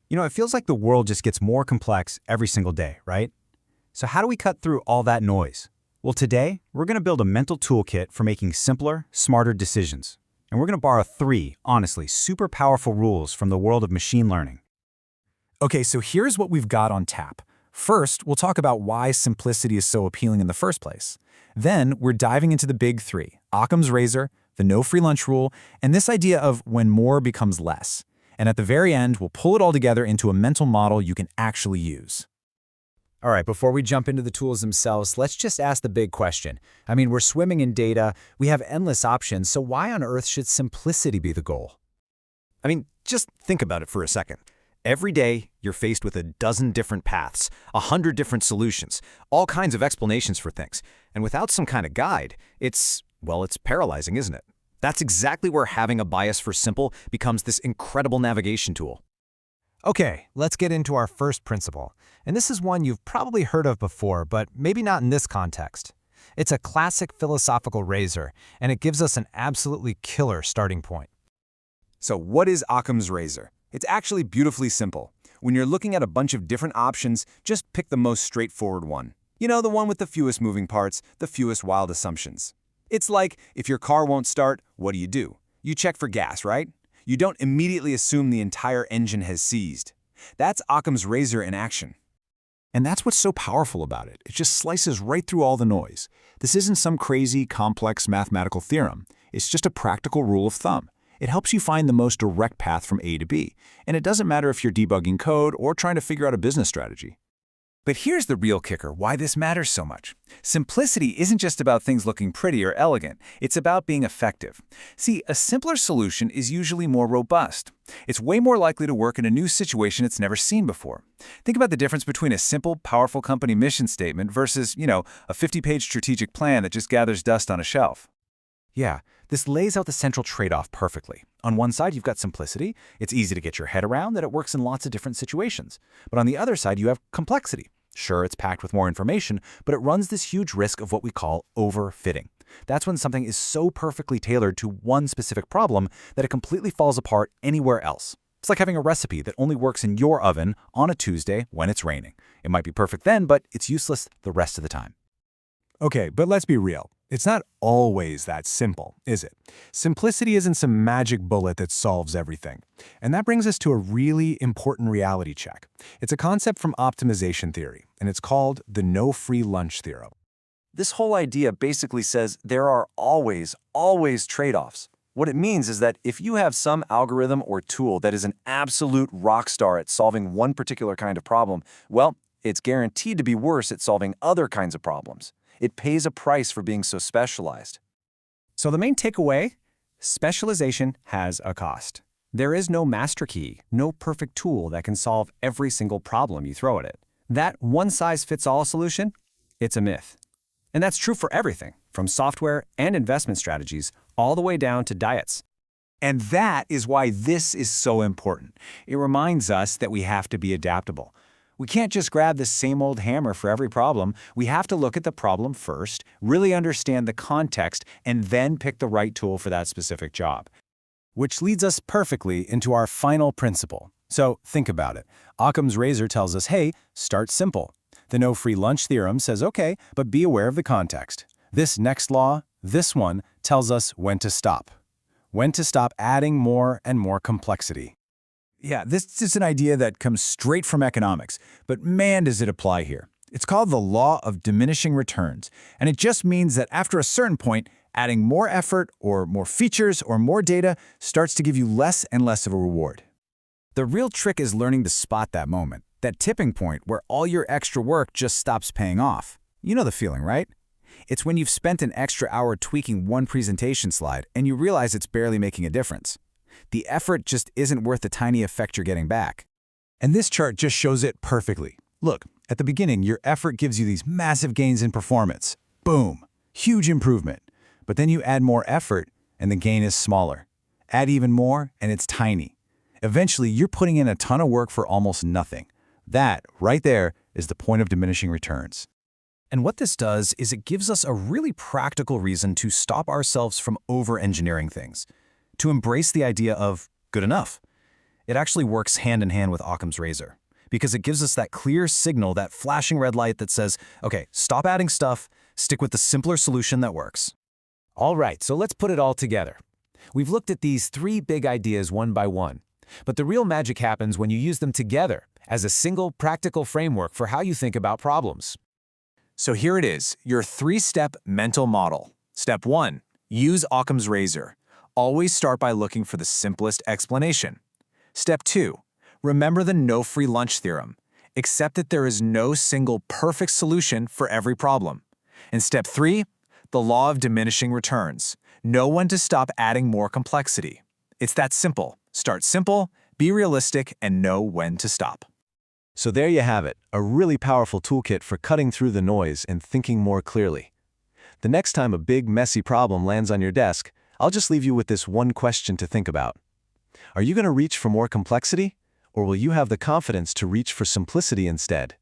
It feels like the world just gets more complex every single day, right? So how do we cut through all that noise? Well, today, we're going to build a mental toolkit for making simpler, smarter decisions. And we're going to borrow 3, honestly, super powerful rules from the world of machine learning. Okay, so here's what we've got on tap. First, we'll talk about why simplicity is so appealing in the first place. Then, we're diving into the big 3, Occam's razor, the no free lunch rule, and this idea of when more becomes less. And at the very end, we'll pull it all together into a mental model you can actually use. All right, before we jump into the tools themselves, let's just ask the big question. We're swimming in data, we have endless options, so why on earth should simplicity be the goal? Just think about it for a second. Every day, you're faced with a dozen different paths, 100 different solutions, all kinds of explanations for things. And without some kind of guide, it's paralyzing, isn't it? That's exactly where having a bias for simple becomes this incredible navigation tool. Okay, let's get into our first principle. And this is one you've probably heard of before, but maybe not in this context. It's a classic philosophical razor, and it gives us an absolutely killer starting point. So what is Occam's razor? It's actually beautifully simple. When you're looking at a bunch of different options, just pick the most straightforward one. The one with the fewest moving parts, the fewest wild assumptions. It's like, if your car won't start, what do? You check for gas, right? You don't immediately assume the entire engine has seized. That's Occam's razor in action. And that's what's so powerful about it. It just slices right through all the noise. This isn't some crazy, complex mathematical theorem. It's just a practical rule of thumb. It helps you find the most direct path from A to B. And it doesn't matter if you're debugging code or trying to figure out a business strategy. But here's the real kicker, why this matters so much. Simplicity isn't just about things looking pretty or elegant. It's about being effective. See, a simpler solution is usually more robust. It's way more likely to work in a new situation it's never seen before. Think about the difference between a simple, powerful company mission statement versus, a 50-page strategic plan that just gathers dust on a shelf. Yeah, this lays out the central trade-off perfectly. On one side, you've got simplicity. It's easy to get your head around that it works in lots of different situations. But on the other side, you have complexity. Sure, it's packed with more information, but it runs this huge risk of what we call overfitting. That's when something is so perfectly tailored to one specific problem that it completely falls apart anywhere else. It's like having a recipe that only works in your oven on a Tuesday when it's raining. It might be perfect then, but it's useless the rest of the time. Okay, but let's be real. It's not always that simple, is it? Simplicity isn't some magic bullet that solves everything. And that brings us to a really important reality check. It's a concept from optimization theory, and it's called the no free lunch theorem. This whole idea basically says there are always trade-offs. What it means is that if you have some algorithm or tool that is an absolute rock star at solving one particular kind of problem, well, it's guaranteed to be worse at solving other kinds of problems. It pays a price for being so specialized. So the main takeaway? Specialization has a cost. There is no master key, no perfect tool that can solve every single problem you throw at it. That one-size-fits-all solution? It's a myth. And that's true for everything, from software and investment strategies, all the way down to diets. And that is why this is so important. It reminds us that we have to be adaptable. We can't just grab the same old hammer for every problem. We have to look at the problem first, really understand the context, and then pick the right tool for that specific job. Which leads us perfectly into our final principle. So think about it. Occam's razor tells us, hey, start simple. The no free lunch theorem says, okay, but be aware of the context. This next law, this one, tells us when to stop. When to stop adding more and more complexity. Yeah, this is an idea that comes straight from economics, but man, does it apply here. It's called the law of diminishing returns, and it just means that after a certain point, adding more effort or more features or more data starts to give you less and less of a reward. The real trick is learning to spot that moment, that tipping point where all your extra work just stops paying off. You know the feeling, right? It's when you've spent an extra hour tweaking one presentation slide and you realize it's barely making a difference. The effort just isn't worth the tiny effect you're getting back. And this chart just shows it perfectly. Look, at the beginning, your effort gives you these massive gains in performance. Boom! Huge improvement. But then you add more effort, and the gain is smaller. Add even more, and it's tiny. Eventually, you're putting in a ton of work for almost nothing. That, right there, is the point of diminishing returns. And what this does is it gives us a really practical reason to stop ourselves from over-engineering things, to embrace the idea of good enough. It actually works hand in hand with Occam's razor, because it gives us that clear signal, that flashing red light that says, okay, stop adding stuff, stick with the simpler solution that works. All right, so let's put it all together. We've looked at these 3 big ideas one by one, but the real magic happens when you use them together as a single practical framework for how you think about problems. So here it is, your 3-step mental model. Step 1, use Occam's razor. Always start by looking for the simplest explanation. Step 2, remember the no free lunch theorem. Accept that there is no single perfect solution for every problem. And step 3, the law of diminishing returns. Know when to stop adding more complexity. It's that simple. Start simple, be realistic, and know when to stop. So there you have it, a really powerful toolkit for cutting through the noise and thinking more clearly. The next time a big, messy problem lands on your desk, I'll just leave you with this one question to think about. Are you going to reach for more complexity, or will you have the confidence to reach for simplicity instead?